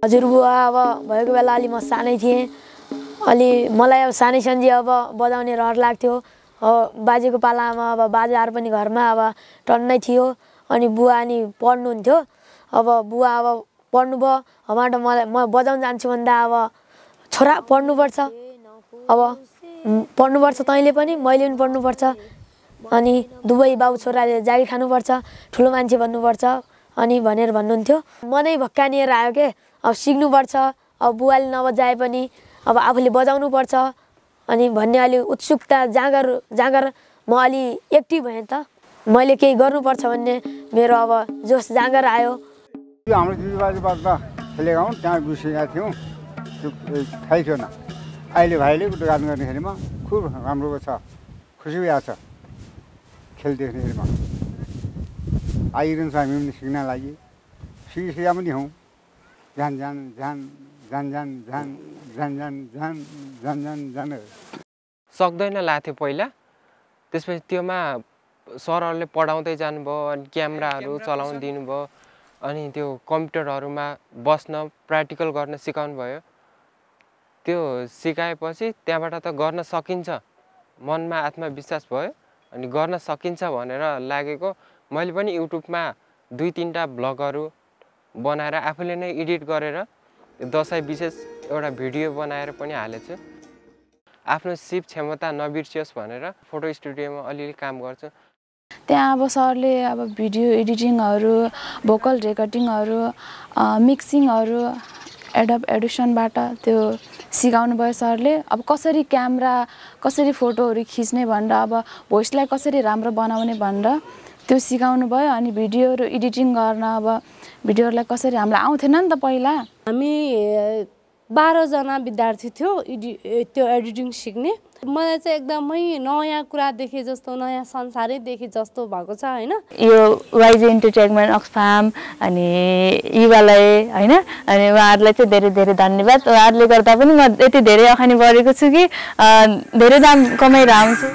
हजुरबुवा अब भएको बेला अलि म सानै थिएँ, अलि मलाई अब सानै सन्जी अब बजाउने रहर लाग्थ्यो। बाजेको पालामा अब बाजाहरू पनि घरमा अब टन्नै थियो। अनि बुवा अनि पढ्नुहुन्थ्यो। अब बुवा अब पढ्नुभयो, हमाबाट म बजाउन जान्छु भन्दा अब छोरा पढ्नुपर्छ, अब पढ्नुपर्छ तैँले पनि मैले पनि पढ्नुपर्छ, अनि दुवै बाउ छोराले जागिर खानुपर्छ, ठुलो मान्छे बन्नुपर्छ अनि भनेर भन्नुहुन्थ्यो। मनै भक्कानिएर आयो के, अब सिक्नुपर्छ, अब बुवाले नबजाए पनि अब आफूले बजाउनुपर्छ अनि भन्ने अलि उत्सुकता जाँगर म अलि एक्टिभ भएँ त। मैले केही गर्नुपर्छ भन्ने मेरो अब जोस जाँगर आयो। हाम्रो दिदीबाजेबाट खेलेका हौँ, त्यहाँ बिर्सेका थियौँ, त्यो थाहै थिएन। अहिले भाइले उद्घाटन गर्नेखेरिमा खुब राम्रो छ, खुसी भएको छ खेल देख्नेखेरिमा। आइरहन्छ हामी पनि सिक्न लागि, सिकिसकेका पनि हौँ। जान जान जान जान जान जान जान जान जान जान जान जान सक्दैन लाग्थ्यो पहिला। त्यसपछि त्योमा सरहरूले पढाउँदै जानुभयो, अनि क्यामेराहरू चलाउन दिनुभयो, अनि त्यो कम्प्युटरहरूमा बस्न प्र्याक्टिकल गर्न सिकाउनु भयो। त्यो सिकाएपछि त्यहाँबाट त गर्न सकिन्छ, मनमा आत्मविश्वास भयो अनि गर्न सकिन्छ भनेर लागेको। मैले पनि युट्युबमा 2-3टा भ्लगहरू बनाएर आफूले नै एडिट गरेर दसैँ विशेष एउटा भिडियो बनाएर पनि हालेछु। आफ्नो सिप क्षमता नबिर्सियोस् भनेर फोटो स्टुडियोमा अलिअलि काम गर्छु। त्यहाँ अब सरले अब भिडियो एडिटिङहरू, भोकल रेकर्डिङहरू, मिक्सिङहरू एडिसनबाट त्यो सिकाउनु भयो सरले। अब कसरी क्यामेरा, कसरी फोटोहरू खिच्ने भनेर, अब भोइसलाई कसरी राम्रो बनाउने भनेर त्यो सिकाउनु भयो। अनि भिडियोहरू एडिटिङ गर्न, अब भिडियोहरूलाई कसरी हामीलाई आउँथेन नि त पहिला। हामी 12 जना विद्यार्थी थियो त्यो एडिटिङ सिक्ने। मलाई चाहिँ एकदमै नयाँ कुरा देखे जस्तो, नयाँ संसारै देखे जस्तो भएको छ हैन। यो वाइजे इन्टरटेनमेन्ट अक्सफाम अनि युवालाई हैन, अनि उहाँहरूलाई चाहिँ धेरै धेरै धन्यवाद। उहाँहरूले गर्दा पनि म यति धेरै अगाडि बढेको छु कि धेरै दाम कमाइरहेको छु।